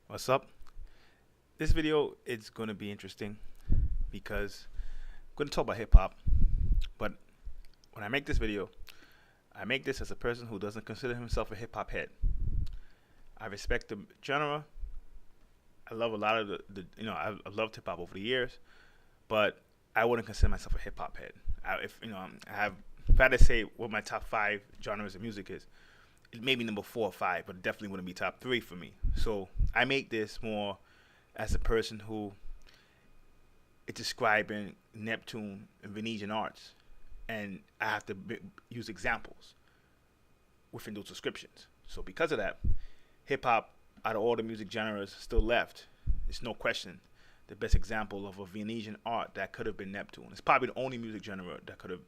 What's up? This video is going to be interesting because I'm going to talk about hip hop. But when I make this video, I make this as a person who doesn't consider himself a hip hop head. I respect the genre. I love a lot of I've loved hip hop over the years, but I wouldn't consider myself a hip hop head. If I had to say what my top five genres of music is, it may be number 4 or 5, but it definitely wouldn't be top 3 for me. So I make this more as a person who is describing Neptune and Venetian arts, and I have to use examples within those descriptions. So because of that, hip hop, out of all the music genres still left, it's no question the best example of a Venetian art that could have been Neptune. It's probably the only music genre that could have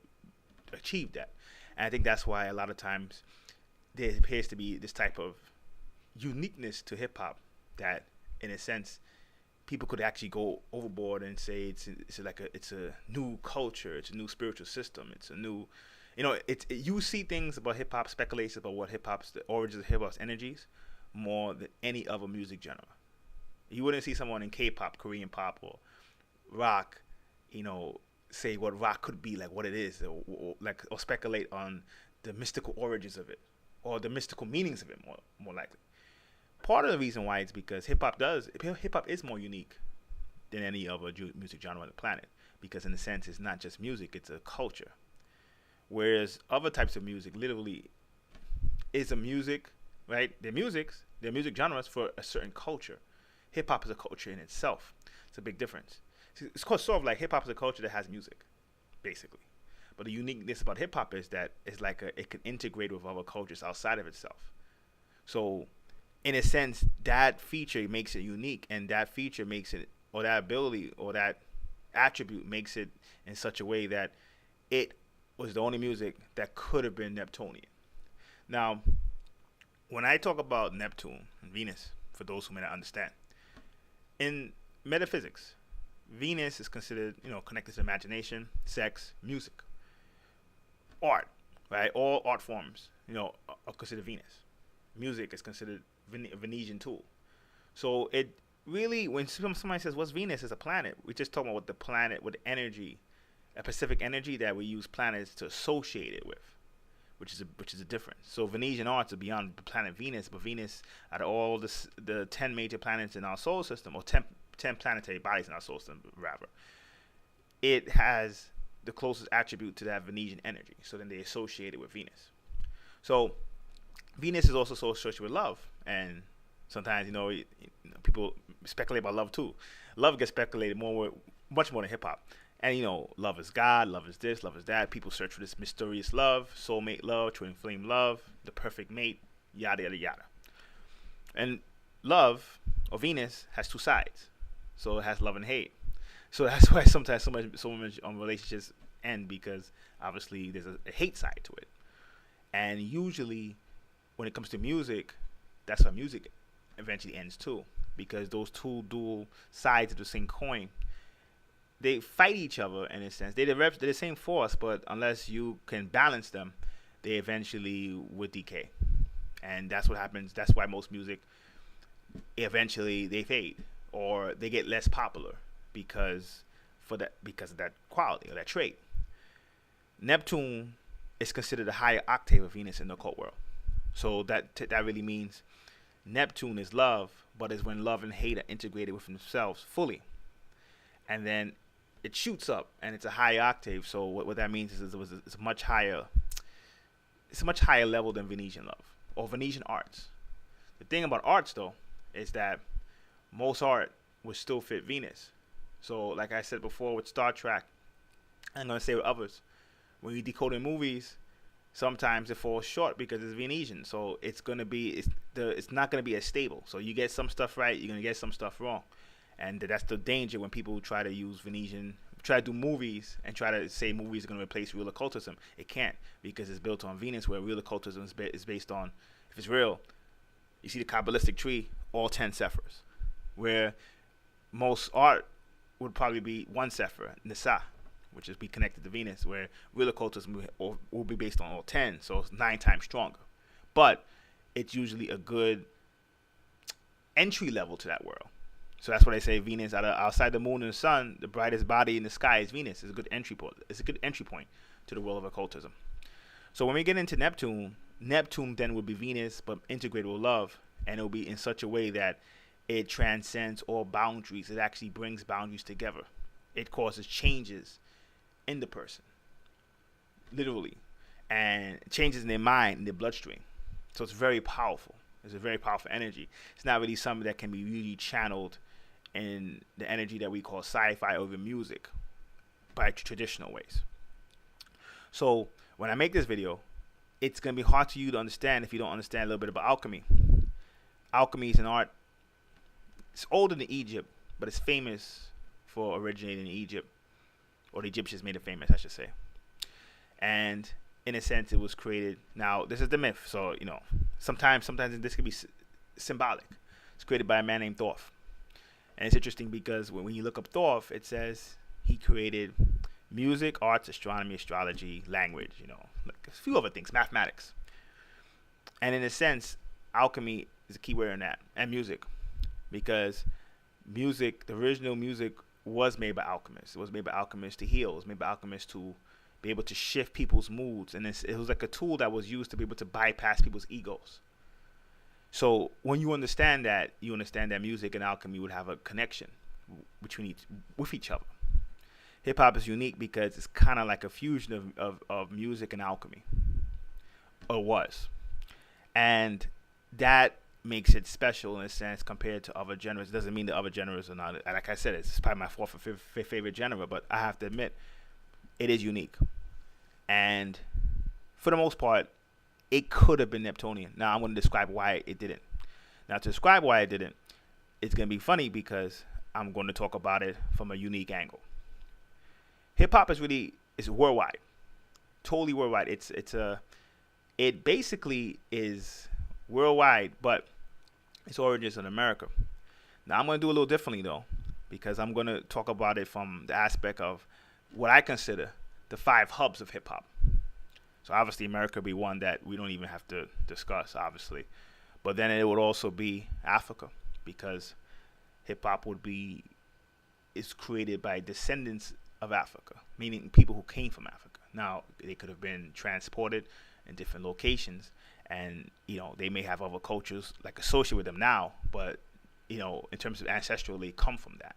achieved that. And I think that's why a lot of times there appears to be this type of uniqueness to hip hop that, in a sense, people could actually go overboard and say it's a new culture, it's a new spiritual system, it's a new, you see things about hip hop, speculations about what the origins of hip hop's energies, more than any other music genre. You wouldn't see someone in K-pop, Korean pop, or rock, say what rock could be, like what it is, or speculate on the mystical origins of it or the mystical meanings of it, more likely. Part of the reason why is because hip hop is more unique than any other music genre on the planet, because in a sense it's not just music, it's a culture. Whereas other types of music literally is a music, right? They're music genres for a certain culture. Hip hop is a culture in itself. It's a big difference. It's sort of like hip hop is a culture that has music, basically. But the uniqueness about hip hop is that it can integrate with other cultures outside of itself. So in a sense, that feature makes it unique, and that feature makes it, or that ability, or that attribute makes it in such a way that it was the only music that could have been Neptunian. Now, when I talk about Neptune and Venus, for those who may not understand, in metaphysics, Venus is considered, connected to imagination, sex, music, art, right? All art forms, are considered Venus. Music is considered a Venetian tool. So it really, when somebody says, what's Venus? It's a planet. We're just talking about what the planet, with energy, a specific energy that we use planets to associate it with, which is a difference. So Venetian arts are beyond the planet Venus, but Venus, out of all the 10 major planets in our solar system, or 10 planetary bodies in our solar system, rather, it has the closest attribute to that Venetian energy. So then they associate it with Venus. So Venus is also associated with love, and sometimes people speculate about love too. Love gets speculated much more than hip hop. And love is God, love is this, love is that. People search for this mysterious love, soulmate love, twin flame love, the perfect mate, yada yada yada. And love, or Venus, has 2 sides, so it has love and hate. So that's why sometimes so much relationships end, because obviously there's a hate side to it. And usually, when it comes to music, that's why music eventually ends too, because those 2 dual sides of the same coin, they fight each other in a sense. They're the same force, but unless you can balance them, they eventually would decay. And that's what happens. That's why most music eventually they fade, or they get less popular because of that quality or that trait. Neptune is considered a higher octave of Venus in the occult world. So that really means Neptune is love, but is when love and hate are integrated within themselves fully. And then it shoots up, and it's a high octave. So what that means is it's a much higher level than Venetian love or Venetian arts. The thing about arts, though, is that most art would still fit Venus. So like I said before with Star Trek, I'm going to say with others, when you decode in movies, sometimes it falls short because it's Venetian. So it's not going to be as stable. So you get some stuff right, you're going to get some stuff wrong. And that's the danger when people try to use Venetian, try to do movies and try to say movies are going to replace real occultism. It can't, because it's built on Venus, where real occultism is based on, if it's real, you see the Kabbalistic tree, all 10 Sephirs, where most art would probably be 1 Sephir, Nisa, which is be connected to Venus, where real occultism will be based on all 10, so it's 9 times stronger. But it's usually a good entry level to that world. So that's why they say Venus, outside the moon and the sun, the brightest body in the sky is Venus. It's a good entry point. It's a good entry point to the world of occultism. So when we get into Neptune, Neptune then would be Venus, but integrated with love, and it will be in such a way that it transcends all boundaries. It actually brings boundaries together. It causes changes in the person, literally, and changes in their mind, in their bloodstream. So it's very powerful. It's a very powerful energy. It's not really something that can be really channeled in the energy that we call sci-fi over music by traditional ways. So when I make this video, it's going to be hard for you to understand if you don't understand a little bit about alchemy. Alchemy is an art. It's older than Egypt, but it's famous for originating in Egypt, or the Egyptians made it famous, I should say. And in a sense, it was created. Now, this is the myth, so sometimes this can be symbolic. It's created by a man named Thoth, and it's interesting because when you look up Thoth, it says he created music, arts, astronomy, astrology, language, like a few other things, mathematics. And in a sense, alchemy is a key word in that, and music, because music, the original music, was made by alchemists. It was made by alchemists to heal. It was made by alchemists to be able to shift people's moods, and it was like a tool that was used to be able to bypass people's egos. So when you understand that music and alchemy would have a connection with each other. Hip hop is unique because it's kind of like a fusion of music and alchemy, or was, and that makes it special in a sense compared to other genres. It doesn't mean the other genres are not. Like I said, it's probably my fourth or fifth favorite genre, but I have to admit, it is unique. And for the most part, it could have been Neptunian. Now, I'm going to describe why it didn't. Now, to describe why it didn't, it's going to be funny because I'm going to talk about it from a unique angle. Hip-hop is worldwide. Totally worldwide. It basically is worldwide, but its origins in America. Now, I'm going to do a little differently, though, because I'm going to talk about it from the aspect of what I consider the 5 hubs of hip-hop. So obviously America would be one that we don't even have to discuss, obviously. But then it would also be Africa, because hip-hop is created by descendants of Africa, meaning people who came from Africa. Now, they could have been transported in different locations, and they may have other cultures like associated with them now, but in terms of ancestrally, come from that.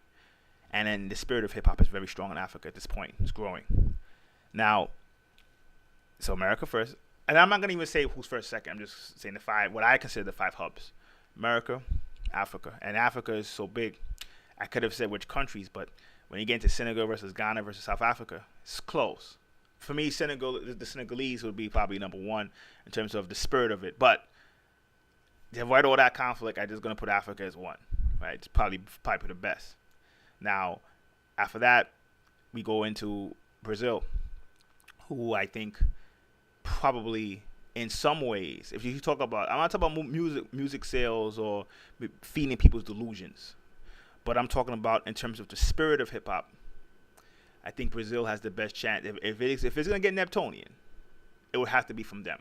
And then the spirit of hip-hop is very strong in Africa at this point. It's growing. Now, so America first. And I'm not going to even say who's first, second. I'm just saying what I consider the 5 hubs. America, Africa. And Africa is so big. I could have said which countries, but when you get into Senegal versus Ghana versus South Africa, it's close. For me, the Senegalese would be probably number 1 in terms of the spirit of it. But to avoid all that conflict, I'm just going to put Africa as 1. Right? It's probably the best. Now, after that, we go into Brazil, who I think probably in some ways, if you talk about, I'm not talking about music sales or feeding people's delusions, but I'm talking about in terms of the spirit of hip hop. I think Brazil has the best chance. If it's going to get Neptunian, it would have to be from them.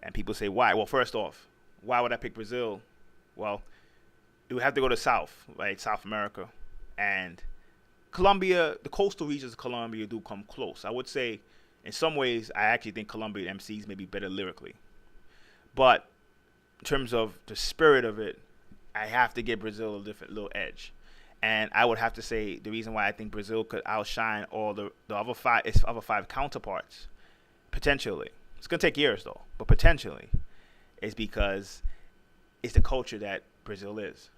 And people say, why? Well, first off, why would I pick Brazil? Well, it would have to go to South, right? South America. And Colombia, the coastal regions of Colombia do come close. I would say, in some ways, I actually think Colombian MCs may be better lyrically. But in terms of the spirit of it, I have to give Brazil a different little edge. And I would have to say the reason why I think Brazil could outshine all the other 5 counterparts, potentially. It's going to take years, though, but potentially, is because it's the culture that Brazil is.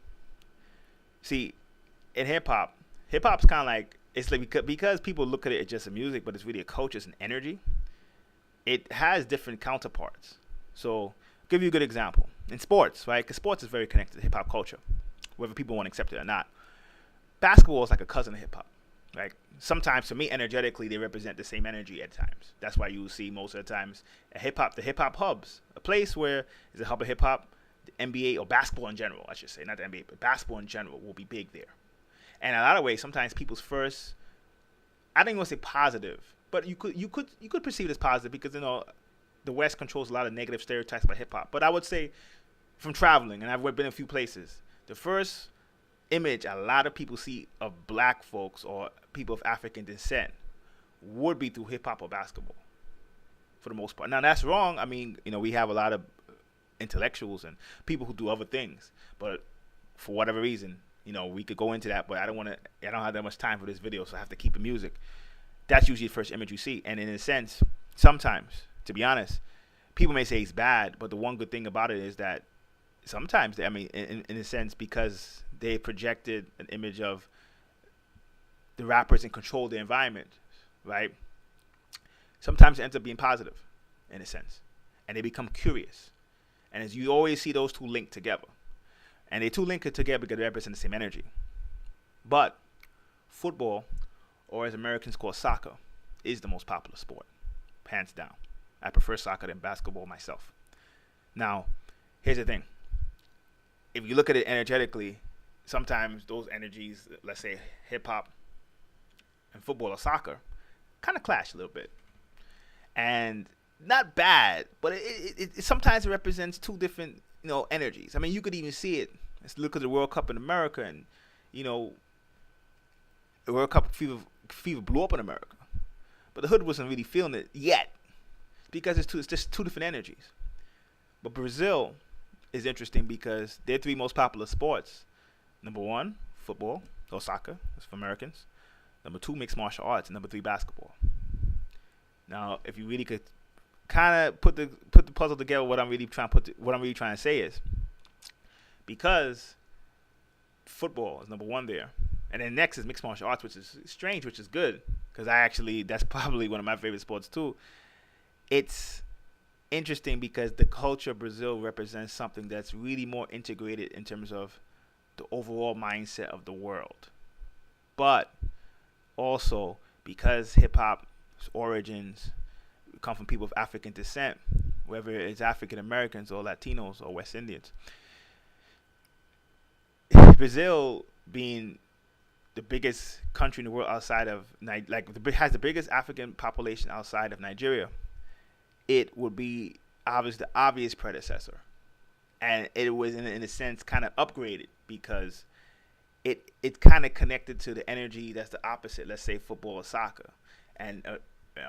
See, in hip-hop's kind of like, it's like because people look at it as just a music, but it's really a culture, it's an energy. It has different counterparts. So, I'll give you a good example. In sports, right? Because sports is very connected to hip-hop culture, whether people want to accept it or not. Basketball is like a cousin of hip-hop. Right? Sometimes, for me, energetically, they represent the same energy at times. That's why you will see most of the times the hip-hop hubs, a place where is a hub of hip-hop, the NBA, or basketball in general, I should say, not the NBA, but basketball in general will be big there. And in a lot of ways, sometimes people's first, I don't even want to say positive, but you could perceive it as positive because the West controls a lot of negative stereotypes about hip hop. But I would say from traveling, and I've been in a few places, the first image a lot of people see of black folks or people of African descent would be through hip hop or basketball, for the most part. Now that's wrong. I mean, we have a lot of intellectuals and people who do other things, but for whatever reason, we could go into that, but I don't have that much time for this video, so I have to keep the music. That's usually the first image you see, and in a sense, sometimes, to be honest, people may say it's bad, but the one good thing about it is that sometimes, in a sense, because they projected an image of the rappers in control of the environment, right? Sometimes it ends up being positive, in a sense, and they become curious. And as you always see those two linked together, and they two link together because they represent the same energy. But football, or as Americans call soccer, is the most popular sport, hands down. I prefer soccer than basketball myself. Now, here's the thing. If you look at it energetically, sometimes those energies, let's say hip-hop and football or soccer, kind of clash a little bit. And not bad, but it sometimes it represents two different, energies. I mean, you could even see it. Let's look at the World Cup in America, and, the World Cup fever blew up in America. But the hood wasn't really feeling it yet because it's just two different energies. But Brazil is interesting because their three most popular sports: number one, football or soccer, that's for Americans; number two, mixed martial arts; and number three, basketball. Now, if you really could kind of put the puzzle together, what I'm really trying to say is, because football is number one there, and then next is mixed martial arts, which is strange, which is good, because that's probably one of my favorite sports too. It's interesting because the culture of Brazil represents something that's really more integrated in terms of the overall mindset of the world. But also because hip-hop's origins come from people of African descent, whether it's African Americans or Latinos or West Indians. Brazil being the biggest country in the world outside of, has the biggest African population outside of Nigeria, it would be the obvious predecessor. And it was, in a sense, kind of upgraded because it kind of connected to the energy that's the opposite, let's say football or soccer. And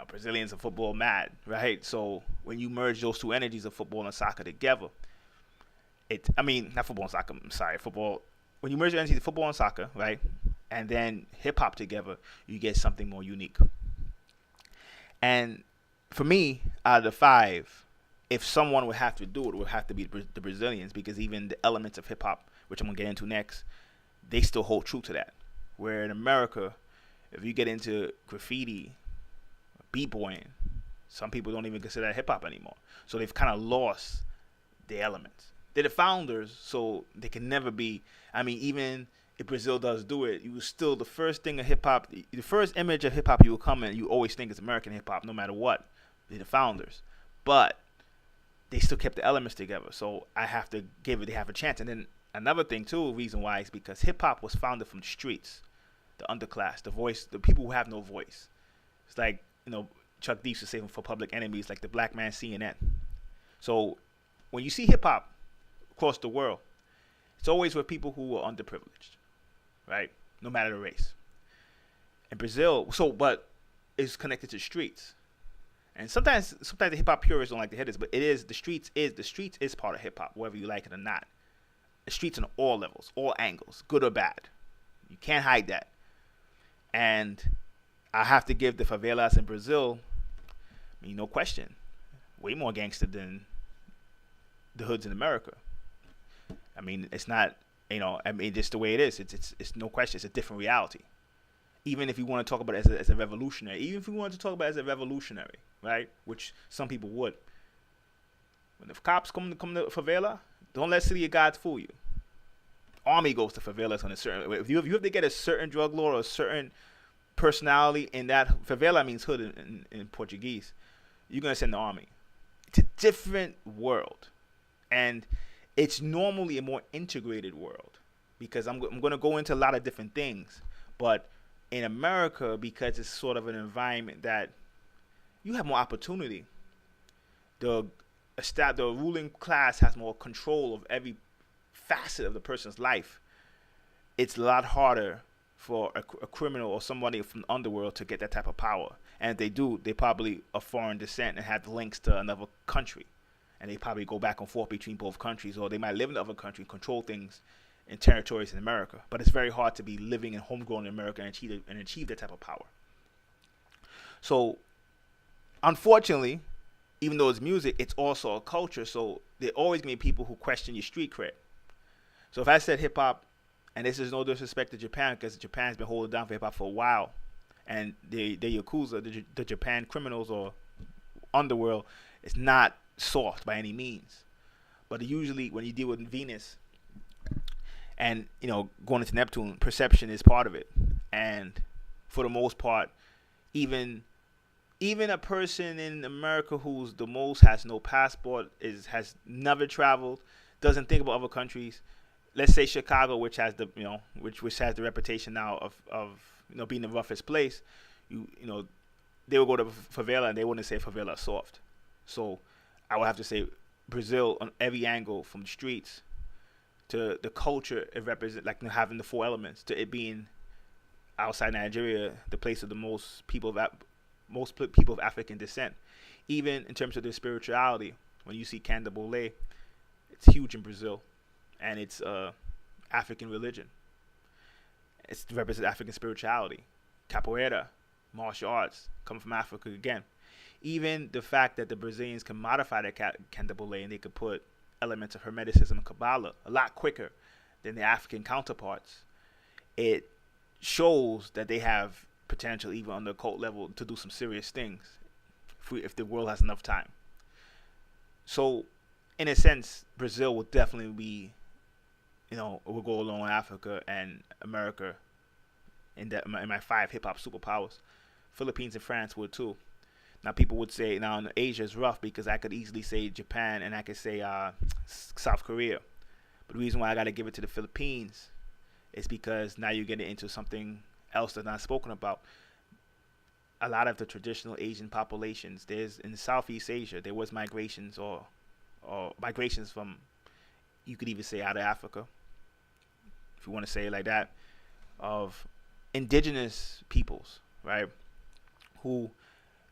Brazilians are football mad, right? So when you merge those two energies of football and soccer together, not football and soccer, I'm sorry, football. When you merge the energies of football and soccer, right, and then hip-hop together, you get something more unique. And for me, out of the five, if someone would have to do it, would have to be the Brazilians, because even the elements of hip-hop, which I'm going to get into next, they still hold true to that. Where in America, if you get into graffiti, b-boying, some people don't even consider that hip-hop anymore. So they've kind of lost the elements. They're the founders, so they can never be. Even if Brazil does do it, you still, the first thing of hip-hop, the first image of hip-hop you will come in, you always think it's American hip-hop, no matter what. They're the founders. But they still kept the elements together, so I have to give it, they have a chance. And then another thing, too, reason why, is because hip-hop was founded from the streets, the underclass, the voice, the people who have no voice. It's like, Chuck D used to say for Public Enemies, like the black man CNN. So when you see hip-hop across the world, it's always with people who are underprivileged, right? No matter the race. In Brazil, but it's connected to the streets. And sometimes the hip-hop purists don't like to hear this, but the streets is part of hip-hop, whether you like it or not. The streets on all levels, all angles, good or bad. You can't hide that. And I have to give the favelas in Brazil, no question, way more gangster than the hoods in America. It's not, just the way it is. It's no question. It's a different reality. Even if you want to talk about it as a revolutionary, right? Which some people would. When the cops come to favela, don't let City of God fool you. Army goes to favelas on a certain. If you have to get a certain drug lord or a certain personality in that favela, means hood in Portuguese, you're gonna send the army. It's a different world, and it's normally a more integrated world, because I'm going to go into a lot of different things. But in America, because it's sort of an environment that you have more opportunity, the the ruling class has more control of every facet of the person's life, it's a lot harder for a criminal or somebody from the underworld to get that type of power. And if they do, they probably of foreign descent and have links to another country. And they probably go back and forth between both countries, or they might live in the other country and control things in territories in America. But it's very hard to be living and homegrown in America and achieve that type of power. So, unfortunately, even though it's music, it's also a culture. So there always going to be people who question your street cred. So if I said hip hop, and this is no disrespect to Japan, because Japan's been holding down for hip hop for a while, and the Yakuza, the Japan criminals or underworld, is not soft by any means. But usually when you deal with Venus and, you know, going into Neptune, perception is part of it. And for the most part, even a person in America who's the most has no passport, has never traveled, doesn't think about other countries. Let's say Chicago, which has the which has the reputation now of being the roughest place. They would go to favela and they wouldn't say favela soft. So I would have to say Brazil on every angle, from the streets to the culture it represents, like having the four elements, to it being outside Nigeria the place of the most people of African descent. Even in terms of their spirituality, when you see Candomblé, it's huge in Brazil, and it's African religion. It represents African spirituality. Capoeira, martial arts, come from Africa again. Even the fact that the Brazilians can modify their Candomblé and they could put elements of Hermeticism and Kabbalah a lot quicker than their African counterparts, it shows that they have potential, even on the occult level, to do some serious things if the world has enough time. So, in a sense, Brazil will definitely be, will go along with Africa and America in my 5 hip-hop superpowers. Philippines and France would too. Now, people would say, Asia is rough, because I could easily say Japan and I could say South Korea. But the reason why I got to give it to the Philippines is because now you're getting into something else that's not spoken about. A lot of the traditional Asian populations, in Southeast Asia, there was migrations or migrations from, you could even say, out of Africa, if you want to say it like that, of indigenous peoples, right, who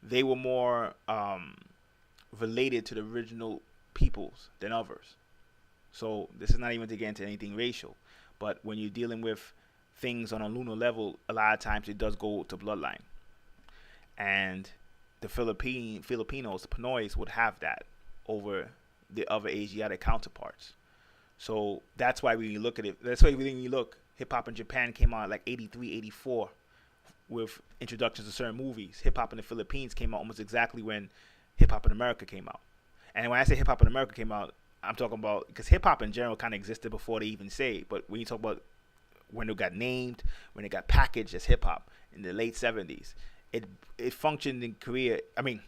they were more related to the original peoples than others. So this is not even to get into anything racial, but when you're dealing with things on a lunar level, a lot of times it does go to bloodline. And the Filipinos, the Pinoys, would have that over the other Asiatic counterparts. So that's why when you look at it, hip-hop in Japan came out like 83, 84 with introductions to certain movies. Hip-hop in the Philippines came out almost exactly when hip-hop in America came out. And when I say hip-hop in America came out, I'm talking about, because hip-hop in general kind of existed before they even say it. But when you talk about when it got named, when it got packaged as hip-hop in the late 70s, it functioned in Korea. I mean,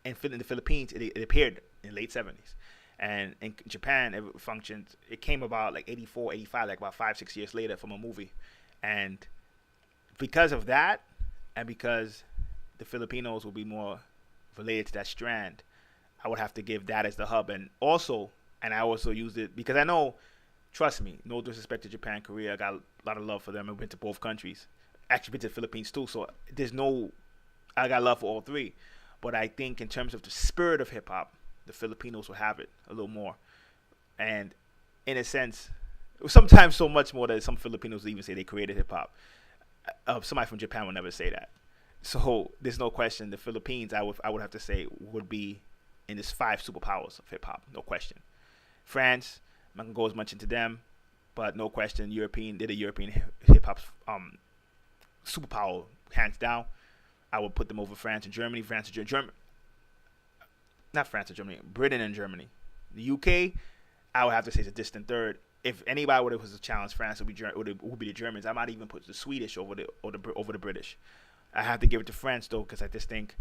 in the Philippines, it appeared in the late 70s. And in Japan, it came about like 84, 85, like about 5-6 years later from a movie. And because of that, and because the Filipinos will be more related to that strand, I would have to give that as the hub. And I also used it because I know, trust me, no disrespect to Japan, Korea, I got a lot of love for them. I've been to both countries. Actually been to the Philippines too, so I got love for all three. But I think in terms of the spirit of hip-hop, the Filipinos will have it a little more. And in a sense, sometimes so much more that some Filipinos even say they created hip-hop. Somebody from Japan would never say that. So there's no question the Philippines, I would have to say, would be in this 5 superpowers of hip-hop, no question. France, I'm not going to go as much into them, but no question, they're the European hip-hop superpower, hands down. I would put them over France and Germany. Britain and Germany. The UK, I would have to say is a distant third. If anybody was to challenge France, it would be the Germans. I might even put the Swedish over the British. I have to give it to France though, because I just think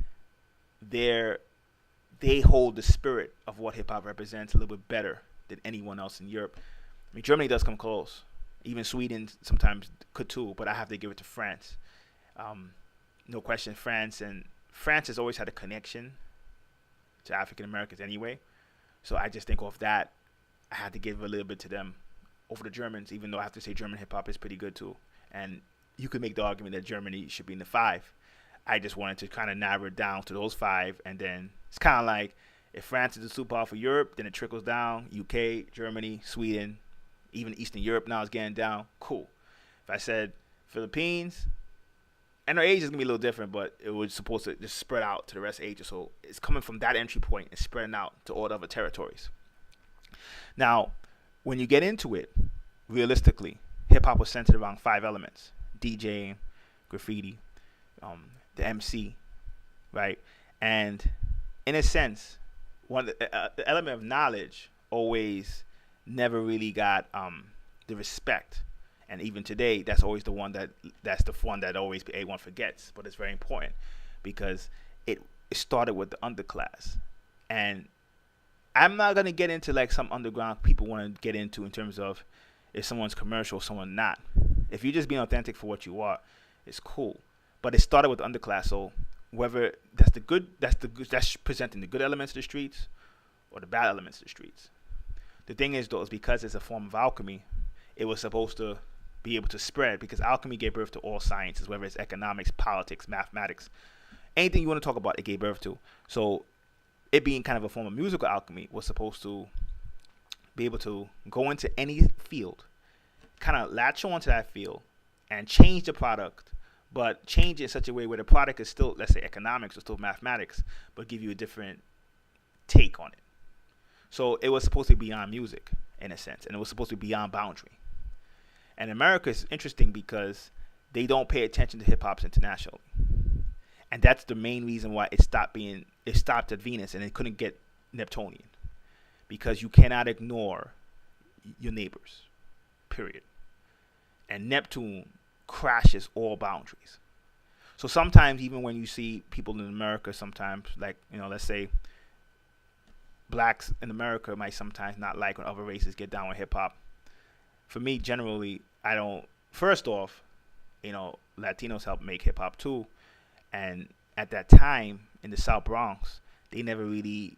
they hold the spirit of what hip hop represents a little bit better than anyone else in Europe. I mean, Germany does come close. Even Sweden sometimes could too, but I have to give it to France. No question, France has always had a connection to African Americans anyway. So I just think off that, I had to give a little bit to them over the Germans, even though I have to say German hip hop is pretty good too. And you could make the argument that Germany should be in the 5. I just wanted to kind of narrow it down to those 5, and then it's kind of like if France is a superpower for Europe, then it trickles down. UK, Germany, Sweden, even Eastern Europe now is getting down. Cool. If I said Philippines, I know Asia is gonna be a little different, but it was supposed to just spread out to the rest of Asia. So it's coming from that entry point and spreading out to all the other territories. Now, when you get into it, realistically, hip hop was centered around 5 elements: DJing, graffiti, the MC, right? And in a sense, the element of knowledge always never really got the respect. And even today, that's always the one that's the one that always everyone forgets. But it's very important because it started with the underclass. And I'm not gonna get into like some underground people want to get into in terms of if someone's commercial, someone not. If you're just being authentic for what you are, it's cool. But it started with the underclass. So whether that's presenting the good elements of the streets or the bad elements of the streets. The thing is though, is because it's a form of alchemy, it was supposed to be able to spread, because alchemy gave birth to all sciences, whether it's economics, politics, mathematics, anything you want to talk about, it gave birth to. So it being kind of a form of musical alchemy was supposed to be able to go into any field, kind of latch on to that field and change the product, but change it in such a way where the product is still, let's say, economics or still mathematics, but give you a different take on it. So it was supposed to be beyond music in a sense, and it was supposed to be beyond boundary. And America is interesting because they don't pay attention to hip hops internationally, and that's the main reason why it stopped at Venus and it couldn't get Neptunian, because you cannot ignore your neighbors, period. And Neptune crashes all boundaries. So sometimes even when you see people in America, sometimes like, let's say blacks in America might sometimes not like when other races get down with hip hop. For me, generally, I don't. First off, Latinos helped make hip hop too, and at that time in the South Bronx, they never really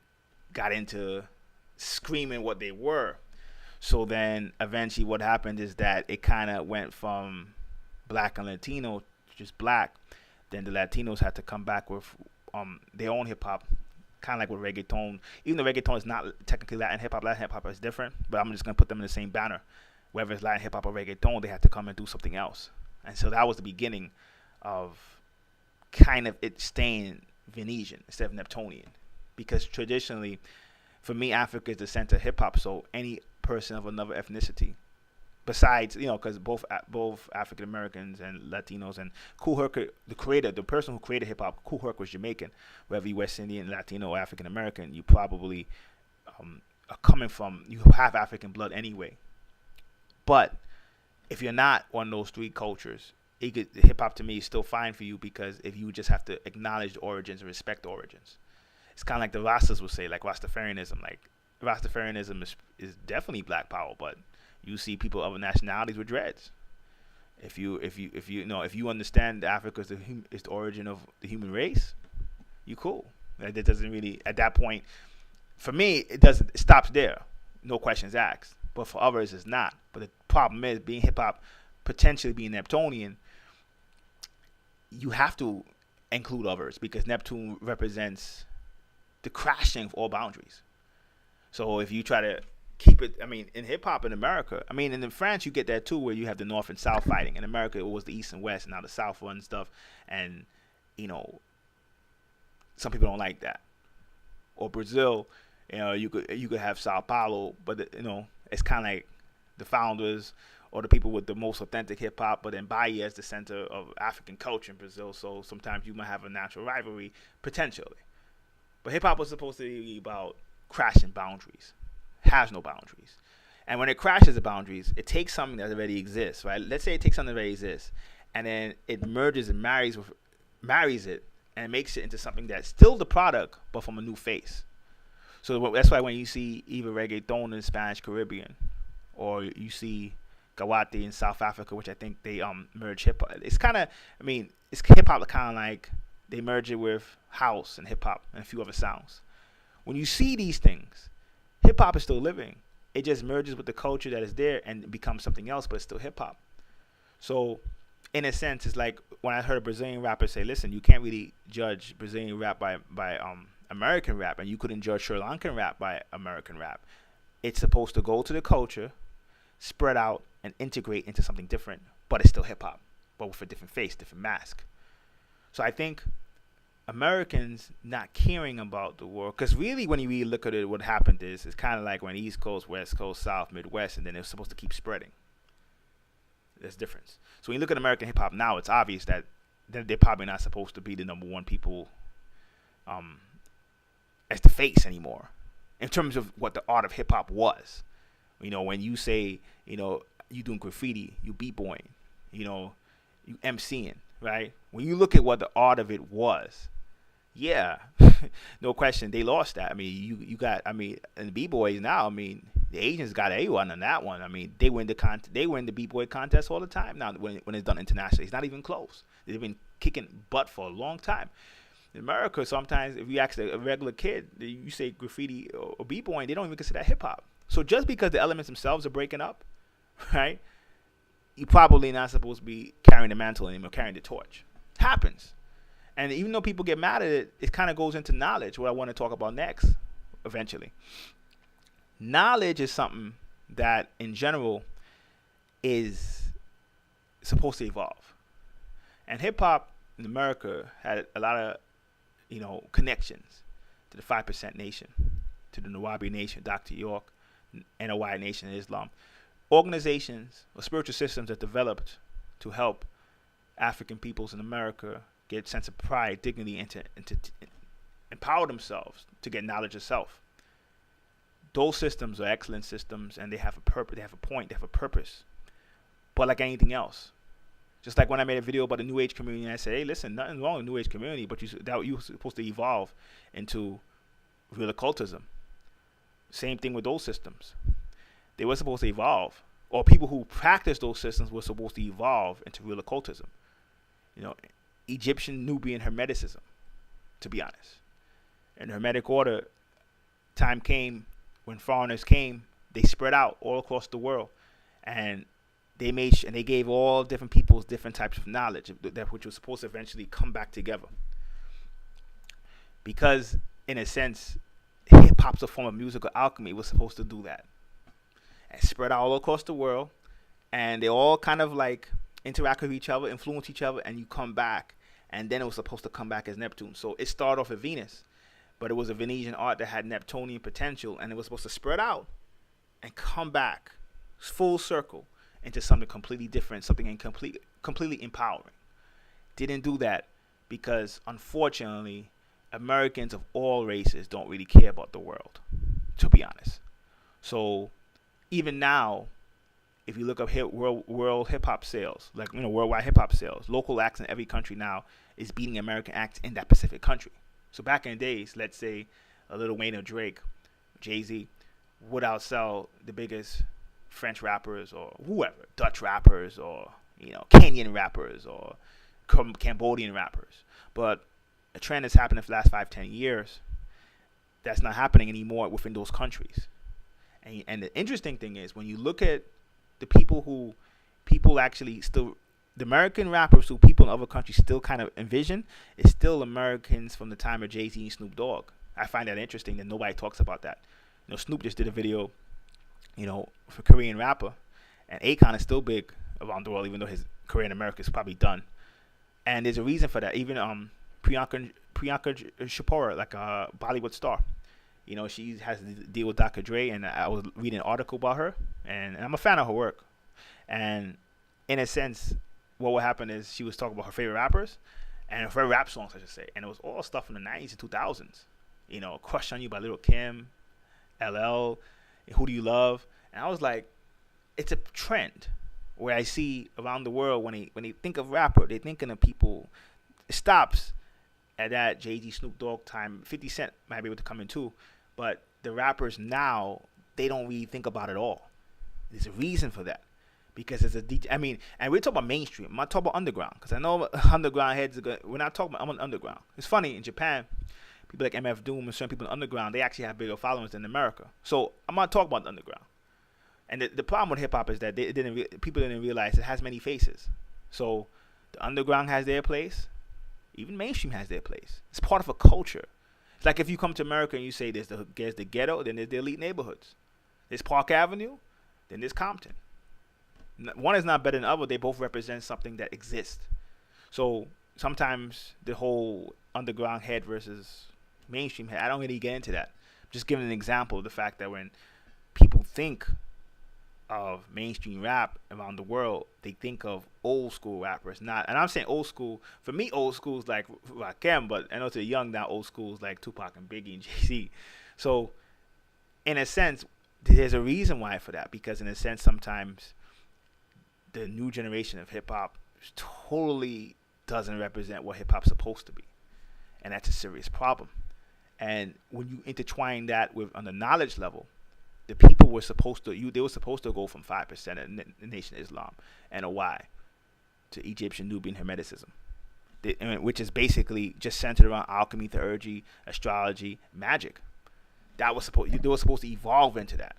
got into screaming what they were. So then eventually what happened is that it kind of went from black and Latino to just black. Then the Latinos had to come back with their own hip hop, kind of like with reggaeton. Even though reggaeton is not technically Latin hip hop is different, but I'm just going to put them in the same banner. Whether it's Latin hip hop or reggaeton, they had to come and do something else. And so that was the beginning of kind of it staying Venetian instead of Neptunian. Because traditionally, for me, Africa is the center of hip hop. So any person of another ethnicity, besides, because both African Americans and Latinos, and Kool Herc, the person who created hip hop, Kool Herc was Jamaican. Whether you're West Indian, Latino, or African American, you probably are coming from, you have African blood anyway. But if you're not one of those 3 cultures, hip hop to me is still fine for you, because if you just have to acknowledge the origins and respect the origins. It's kind of like the Rastas would say, like Rastafarianism. Like Rastafarianism is definitely black power, but you see people of other nationalities with dreads. If you understand that Africa is the origin of the human race, you cool. That doesn't really, at that point, for me, it stops there. No questions asked. But for others, it's not. But the problem is, being hip hop, potentially being Neptunian, you have to include others, because Neptune represents the crashing of all boundaries. So if you try to keep it, in hip hop in America, and in France you get that too, where you have the North and South fighting. In America, it was the East and West, and now the South runs stuff, and some people don't like that. Or Brazil, you could have Sao Paulo, but it's kind of like the founders or the people with the most authentic hip hop, but then Bahia is the center of African culture in Brazil. So sometimes you might have a natural rivalry potentially. But hip hop was supposed to be about crashing boundaries. It has no boundaries. And when it crashes the boundaries, it takes something that already exists, right? Let's say it takes something that already exists, and then it merges and marries it and makes it into something that's still the product, but from a new face. So that's why when you see either reggaeton in Spanish Caribbean, or you see Gawati in South Africa, which I think they merge hip hop. It's kind of, it's hip hop kind of like they merge it with house and hip hop and a few other sounds. When you see these things, Hip hop is still living. It just merges with the culture that is there and becomes something else, but it's still hip hop. So, in a sense, it's like when I heard a Brazilian rapper say, "Listen, you can't really judge Brazilian rap by American rap, and you couldn't judge Sri Lankan rap by American rap. It's supposed to go to the culture, spread out, and integrate into something different, but it's still hip hop, but with a different face, different mask." So I think Americans not caring about the world, because really when you really look at it, what happened is it's kind of like when East Coast, West Coast, South, Midwest, and then it's supposed to keep spreading. There's a difference. So when you look at American hip hop now, it's obvious that they're probably not supposed to be the number one people as the face anymore in terms of what the art of hip hop was. You know, when you say, you know, you doing graffiti, you b-boying, you know, you MCing, right? When you look at what the art of it was, yeah, no question, they lost that. I mean, you got, I mean, and the b-boys now, I mean, the Asians got everyone on that one. I mean, they win the b-boy contest all the time now when it's done internationally. It's not even close. They've been kicking butt for a long time. In America, sometimes if you ask a regular kid, you say graffiti or b-boying, they don't even consider that hip-hop. So just because the elements themselves are breaking up, right, you're probably not supposed to be carrying the mantle anymore, carrying the torch. Happens. And even though people get mad at it, it kind of goes into knowledge, what I want to talk about next, eventually. Knowledge is something that, in general, is supposed to evolve. And hip-hop in America had a lot of, you know, connections to the 5% Nation, to the Nawabi Nation, Dr. York, NOI Nation, Islam. Organizations or spiritual systems that developed to help African peoples in America get a sense of pride, dignity, and to empower themselves to get knowledge of self. Those systems are excellent systems, and they have a purpose. They have a point. They have a purpose. But like anything else, just like when I made a video about the New Age community, and I said, "Hey, listen, nothing wrong with the New Age community, but you were supposed to evolve into real occultism." Same thing with those systems. They were supposed to evolve, or people who practice those systems were supposed to evolve into real occultism. You know, Egyptian, Nubian Hermeticism, to be honest. In the Hermetic order, time came when foreigners came, they spread out all across the world, and they gave all different peoples different types of knowledge, which was supposed to eventually come back together. Because, in a sense, hip-hop's a form of musical alchemy. It was supposed to do that. And spread out all across the world, and they all kind of like interact with each other, influence each other, and you come back. And then it was supposed to come back as Neptune. So it started off at Venus, but it was a Venetian art that had Neptunian potential, and it was supposed to spread out and come back full circle into something completely different, something completely empowering. Didn't do that because, unfortunately, Americans of all races don't really care about the world, to be honest. So even now, if you look up world hip hop sales, like, you know, worldwide hip hop sales, local acts in every country now is beating American acts in that specific country. So back in the days, let's say a Lil Wayne or Drake, Jay-Z would outsell the biggest French rappers or whoever, Dutch rappers or, you know, Kenyan rappers or Cambodian rappers. But a trend that's happened in the last 5-10 years, that's not happening anymore within those countries. And the interesting thing is, when you look at the people actually still, the American rappers who people in other countries still kind of envision, is still Americans from the time of Jay-Z and Snoop Dogg. I find that interesting that nobody talks about that. You know, Snoop just did a video, you know, for Korean rapper, and Akon is still big around the world, even though his career in America is probably done. And there's a reason for that. Even Priyanka Chopra, like a Bollywood star, you know, she has to deal with Dr. Dre, and I was reading an article about her, and I'm a fan of her work. And in a sense, what would happen is she was talking about her favorite rappers, and her favorite rap songs, I should say, and it was all stuff from the 90s and 2000s. You know, Crush on You by Lil' Kim, LL, Who Do You Love? And I was like, it's a trend where I see around the world when they think of rapper, they thinking of people. It stops at that Jay-Z, Snoop Dogg time. 50 Cent might be able to come in too, but the rappers now, they don't really think about it all. There's a reason for that. Because it's and we're talking about mainstream. I'm not talking about underground. Because I know underground heads are good. We're not talking about, I'm on underground. It's funny, in Japan, people like MF Doom and certain people in the underground, they actually have bigger followings than America. So I'm gonna talk about the underground. And the problem with hip hop is that people didn't realize it has many faces. So the underground has their place, even mainstream has their place. It's part of a culture. It's like if you come to America and you say there's the ghetto, then there's the elite neighborhoods. There's Park Avenue, then there's Compton. One is not better than the other. They both represent something that exists. So sometimes the whole underground head versus mainstream head, I don't really get into that. I'm just giving an example of the fact that when people think of mainstream rap around the world, they think of old school rappers. Not, and I'm saying old school. For me, old school is like Rakim, but I know to the young now, old school is like Tupac and Biggie and Jay-Z. So, in a sense, there's a reason why for that. Because in a sense, sometimes the new generation of hip hop totally doesn't represent what hip hop's supposed to be, and that's a serious problem. And when you intertwine that with on the knowledge level, the people were supposed to they were supposed to go from 5% in the Nation of Islam and a Y to Egyptian Nubian Hermeticism, which is basically just centered around alchemy, theurgy, astrology, magic. They were supposed to evolve into that.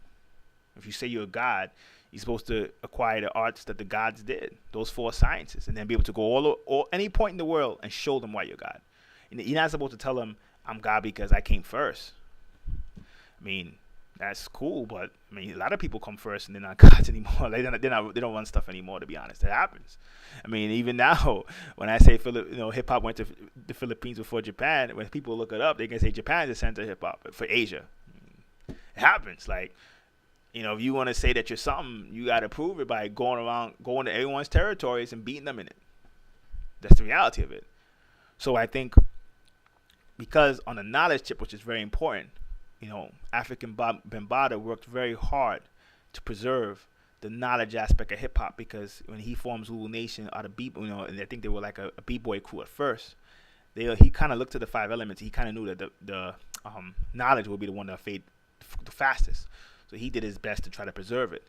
If you say you're a god, you're supposed to acquire the arts that the gods did, those 4 sciences, and then be able to go any point in the world and show them why you're God. And you're not supposed to tell them I'm God because I came first. I mean, that's cool, but I mean, a lot of people come first and they're not gods anymore. They don't run stuff anymore. To be honest, that happens. I mean, even now, when I say hip hop went to the Philippines before Japan, when people look it up, they can say Japan is the center of hip hop for Asia. It happens. Like, if you want to say that you're something, you got to prove it by going to everyone's territories and beating them in it. That's the reality of it. So I think because on the knowledge tip, which is very important, Afrika Bambaataa worked very hard to preserve the knowledge aspect of hip hop, because when he formed Zulu Nation out of and I think they were like a b-boy crew at first, he kind of looked at the 5 elements. He kind of knew that the knowledge would be the one that fade the fastest. So he did his best to try to preserve it.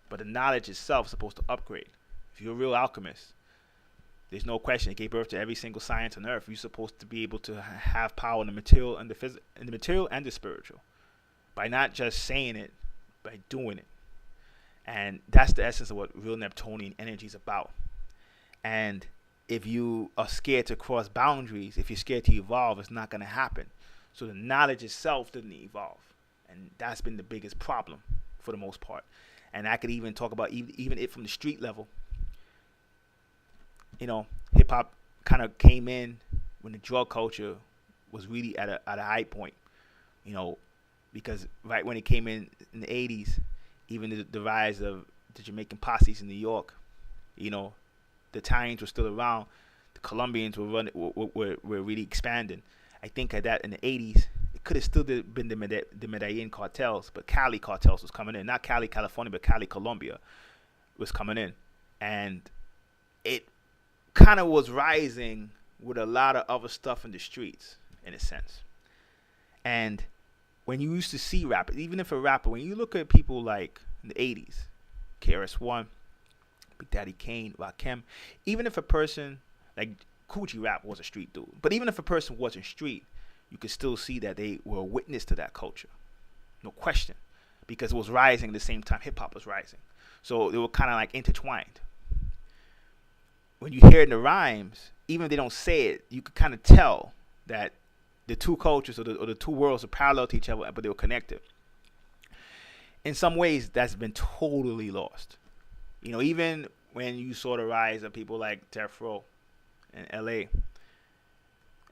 But the knowledge itself is supposed to upgrade. If you're a real alchemist, there's no question. It gave birth to every single science on earth. You're supposed to be able to have power in the material and the material and the spiritual, by not just saying it, by doing it. And that's the essence of what real Neptunian energy is about. And if you are scared to cross boundaries, if you're scared to evolve, it's not going to happen. So the knowledge itself didn't evolve, and that's been the biggest problem for the most part. And I could even talk about even it from the street level. Hip hop kind of came in when the drug culture was really at a high point, because right when it came in the 80s, even the rise of the Jamaican posses in New York, the Italians were still around, the Colombians were really expanding. I think at that in the 80s, it could have still been the Medellin cartels, but Cali cartels was coming in. Not Cali, California, but Cali, Colombia was coming in. And it kind of was rising with a lot of other stuff in the streets, in a sense. And when you used to see rappers, even if a rapper, when you look at people like in the 80s, KRS-One, Big Daddy Kane, Rakim, even if a person like Coogee Rap was a street dude, but even if a person wasn't street, you could still see that they were a witness to that culture. No question. Because it was rising at the same time hip-hop was rising. So they were kind of like intertwined. When you hear it in the rhymes, even if they don't say it, you could kind of tell that the two cultures or the two worlds are parallel to each other, but they were connected. In some ways, that's been totally lost. Even when you saw the rise of people like Death Row in L.A.,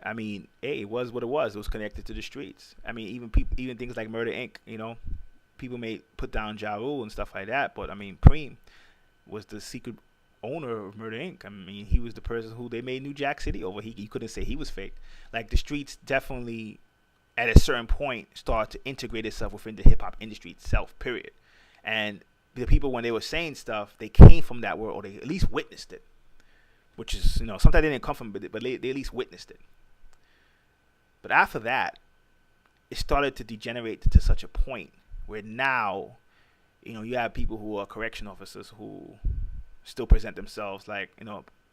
I mean, it was what it was. It was connected to the streets. I mean, even things like Murder Inc., people may put down Ja Rule and stuff like that, but I mean, Preem was the secret owner of Murder Inc. I mean, he was the person who they made New Jack City over. You couldn't say he was fake. Like, the streets definitely, at a certain point, started to integrate itself within the hip-hop industry itself, period. And the people, when they were saying stuff, they came from that world, or they at least witnessed it, which is, sometimes they didn't come from it, but they at least witnessed it. But after that, it started to degenerate to such a point where now, you have people who are correction officers who still present themselves like,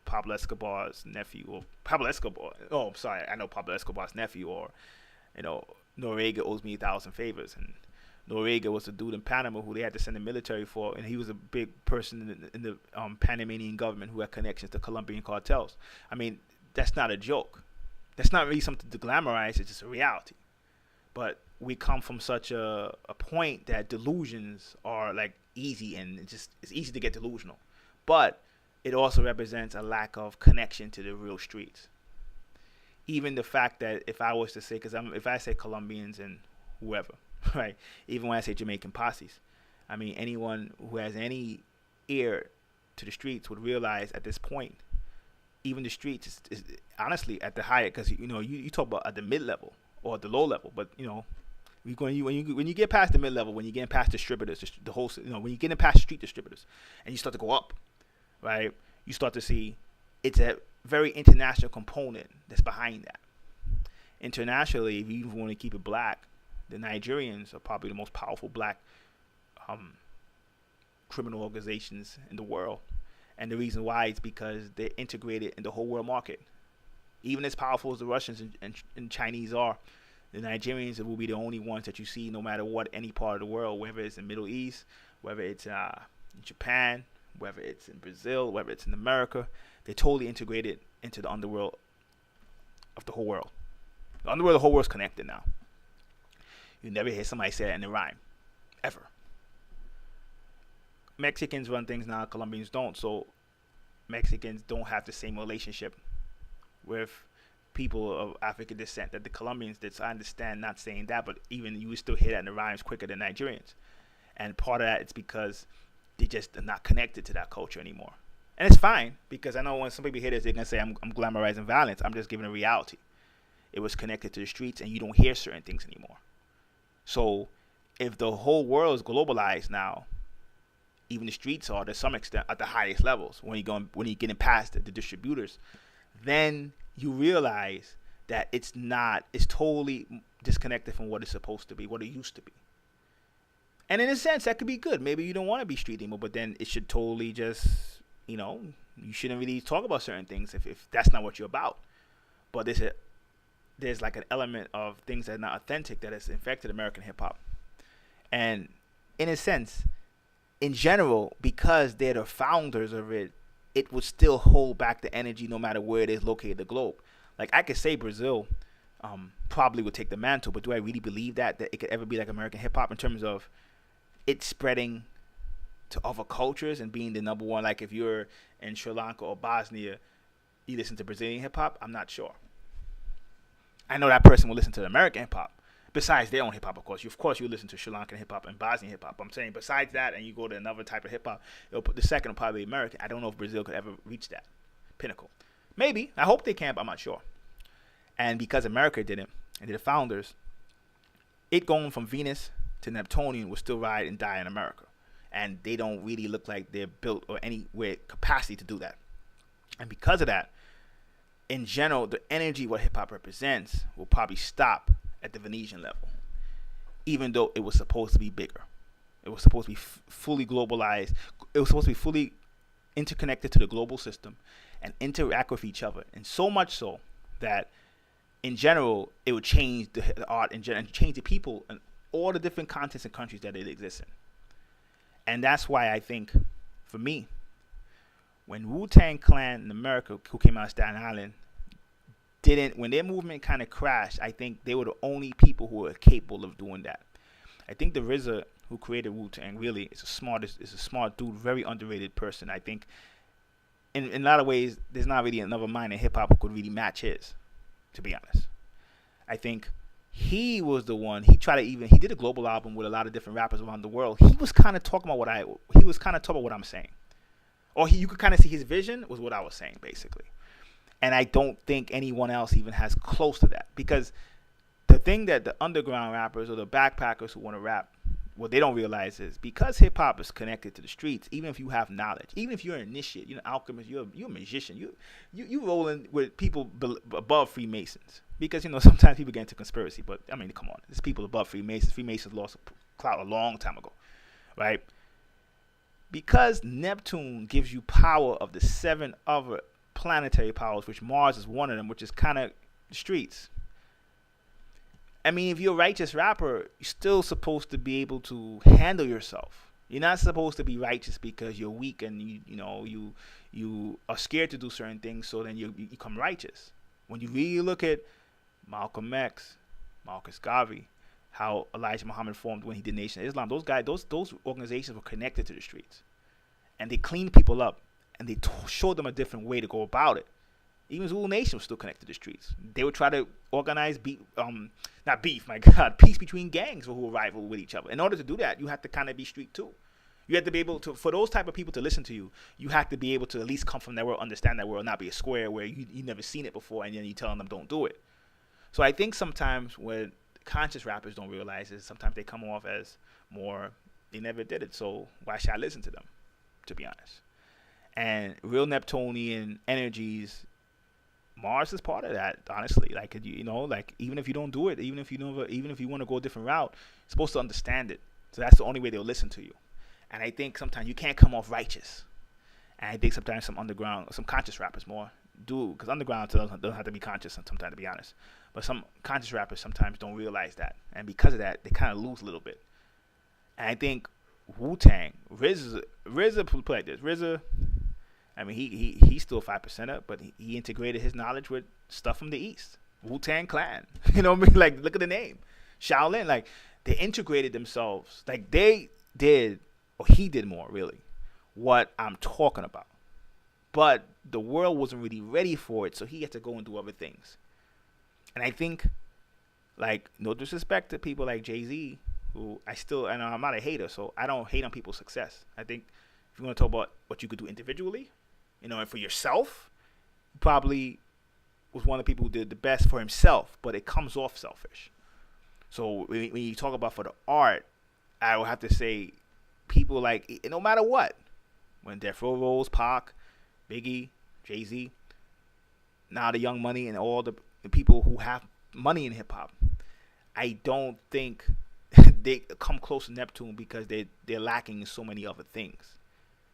Pablo Escobar's nephew, or Pablo Escobar. Oh, I'm sorry, I know Pablo Escobar's nephew, or Noriega owes me 1,000 favors, and Noriega was a dude in Panama who they had to send the military for, and he was a big person in the Panamanian government who had connections to Colombian cartels. I mean, that's not a joke. That's not really something to glamorize. It's just a reality. But we come from such a point that delusions are like easy, and it's easy to get delusional. But it also represents a lack of connection to the real streets. Even the fact that if I was to say, if I say Colombians and whoever, right? Even when I say Jamaican posses, I mean, anyone who has any ear to the streets would realize at this point, even the streets is honestly at the higher, because you talk about at the mid level or at the low level, but when you get past the mid level, when you get past distributors, the whole when you get past street distributors, and you start to go up, right? You start to see it's a very international component that's behind that. Internationally, if you even want to keep it black, the Nigerians are probably the most powerful black criminal organizations in the world. And the reason why is because they're integrated in the whole world market. Even as powerful as the Russians and Chinese are, the Nigerians will be the only ones that you see no matter what, any part of the world, whether it's in the Middle East, whether it's in Japan, whether it's in Brazil, whether it's in America. They're totally integrated into the underworld of the whole world. The underworld of the whole world is connected now. You never hear somebody say that in a rhyme, ever. Mexicans run things now, Colombians don't. So Mexicans don't have the same relationship with people of African descent that the Colombians did. So I understand not saying that, but even you would still hear that in the rhymes quicker than Nigerians. And part of that is because they just are not connected to that culture anymore. And it's fine, because I know when some people hear this, they're going to say I'm glamorizing violence. I'm just giving a reality. It was connected to the streets, and you don't hear certain things anymore. So if the whole world is globalized now, even the streets are to some extent at the highest levels. When you're getting past the distributors, then you realize that it's totally disconnected from what it's supposed to be, what it used to be. And in a sense, that could be good. Maybe you don't want to be street anymore, but then it should totally just, you shouldn't really talk about certain things if that's not what you're about. But there's like an element of things that are not authentic that has infected American hip hop. And in a sense, in general, because they're the founders of it, it would still hold back the energy no matter where it is located in the globe. Like I could say Brazil probably would take the mantle, but do I really believe that it could ever be like American hip hop in terms of it spreading to other cultures and being the number one? Like if you're in Sri Lanka or Bosnia, you listen to Brazilian hip hop, I'm not sure. I know that person will listen to the American hip hop. Besides their own hip hop, of course. You listen to Sri Lankan hip hop and Bosnian hip hop. I'm saying besides that, and you go to another type of hip hop, the second will probably be American. I don't know if Brazil could ever reach that pinnacle. Maybe. I hope they can, but I'm not sure. And because America didn't, and they're the founders, it going from Venus to Neptune will still ride and die in America. And they don't really look like they're built or anywhere capacity to do that. And because of that, in general, the energy what hip hop represents will probably stop at the Venetian level, even though it was supposed to be bigger. It was supposed to be fully globalized. It was supposed to be fully interconnected to the global system and interact with each other. And so much so that, in general, it would change the art in general and change the people and all the different continents and countries that it exists in. And that's why I think, for me, when WuTang Clan in America, who came out of Staten Island, when their movement kind of crashed, I think they were the only people who were capable of doing that. I think the RZA who created WuTang really is a smart dude, very underrated person. I think in a lot of ways, there's not really another mind in hip hop who could really match his, to be honest. I think he was the one. He did a global album with a lot of different rappers around the world. He was kind of talking about what I'm saying, or you could kind of see his vision was what I was saying basically. And I don't think anyone else even has close to that, because the thing that the underground rappers or the backpackers who want to rap, what they don't realize is because hip hop is connected to the streets, even if you have knowledge, even if you're an initiate, you're an alchemist, you're a magician, you rolling with people above Freemasons, because sometimes people get into conspiracy, but I mean, come on, there's people above Freemasons. Freemasons lost clout a long time ago, right? Because Neptune gives you power of the 7 other planetary powers, which Mars is one of them, which is kind of the streets. I mean, if you're a righteous rapper, you're still supposed to be able to handle yourself. You're not supposed to be righteous because you're weak and you are scared to do certain things, so then you become righteous. When you really look at Malcolm X, Marcus Garvey, how Elijah Muhammad formed when he did Nation of Islam, those guys, those organizations were connected to the streets, and they cleaned people up, and they showed them a different way to go about it. Even Zulu Nation was still connected to the streets. They would try to organize peace between gangs who rival with each other. In order to do that, you have to kind of be street too. You have to be able to, for those type of people to listen to you, you have to be able to at least come from that world, understand that world, not be a square where you never seen it before, and then you telling them don't do it. So I think sometimes what conscious rappers don't realize is sometimes they come off as more, they never did it, so why should I listen to them, to be honest. And real Neptunian energies, Mars is part of that, honestly. Like, like, even if you don't do it, even if you want to go a different route, you're supposed to understand it. So that's the only way they'll listen to you. And I think sometimes you can't come off righteous. And I think sometimes some conscious rappers more do, because underground doesn't have to be conscious sometimes, to be honest. But some conscious rappers sometimes don't realize that. And because of that, they kind of lose a little bit. And I think WuTang, RZA put like this. RZA, I mean, he's still 5%er, but he integrated his knowledge with stuff from the East. WuTang Clan. You know what I mean? Like, look at the name. Shaolin. Like, they integrated themselves. Like, they did, or he did more, really, what I'm talking about. But the world wasn't really ready for it, so he had to go and do other things. And I think, like, no disrespect to people like Jay-Z, who and I'm not a hater, so I don't hate on people's success. I think if you want to talk about what you could do individually, and for yourself, he probably was one of the people who did the best for himself, but it comes off selfish. So when you talk about for the art, I would have to say people like, no matter what, when Death Row Rose, Pac, Biggie, Jay-Z, now the Young Money, and all the people who have money in hip-hop, I don't think they come close to Neptune because they're lacking in so many other things,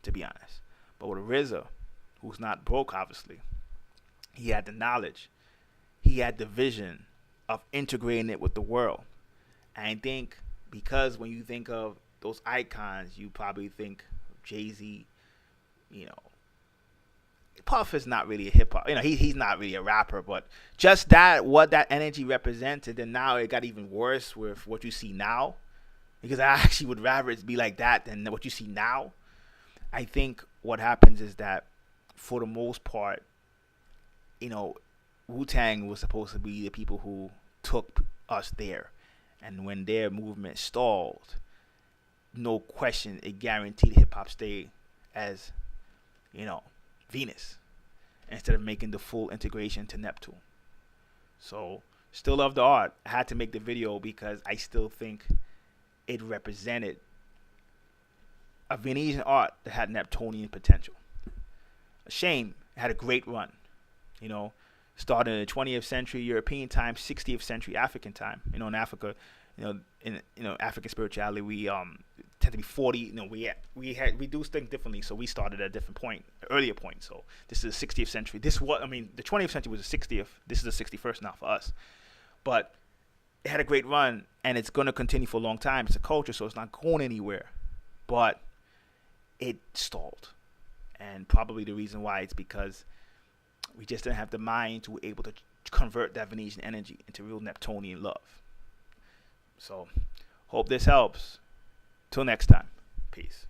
to be honest. But with RZA, who's not broke, obviously, he had the knowledge, he had the vision of integrating it with the world. And I think because when you think of those icons, you probably think Jay-Z, Puff is not really a hip hop. He's not really a rapper, but just what that energy represented, and now it got even worse with what you see now. Because I actually would rather it be like that than what you see now. I think what happens is that, for the most part, WuTang was supposed to be the people who took us there, and when their movement stalled, no question, it guaranteed hip hop stay as, Venus, instead of making the full integration to Neptune. So, still love the art. I had to make the video because I still think it represented a Venetian art that had Neptunian potential. A shame, it had a great run. Started in the 20th century European time, 60th century African time. In Africa, in African spirituality, we tend to be 40. We do things differently, so we started at a different point, earlier point. So this is the 60th century. The 20th century was the 60th. This is the 61st now for us. But it had a great run, and it's going to continue for a long time. It's a culture, so it's not going anywhere. But it stalled, and probably the reason why is because we just didn't have the mind to be able to convert that Venetian energy into real Neptunian love. So, hope this helps. Till next time. Peace.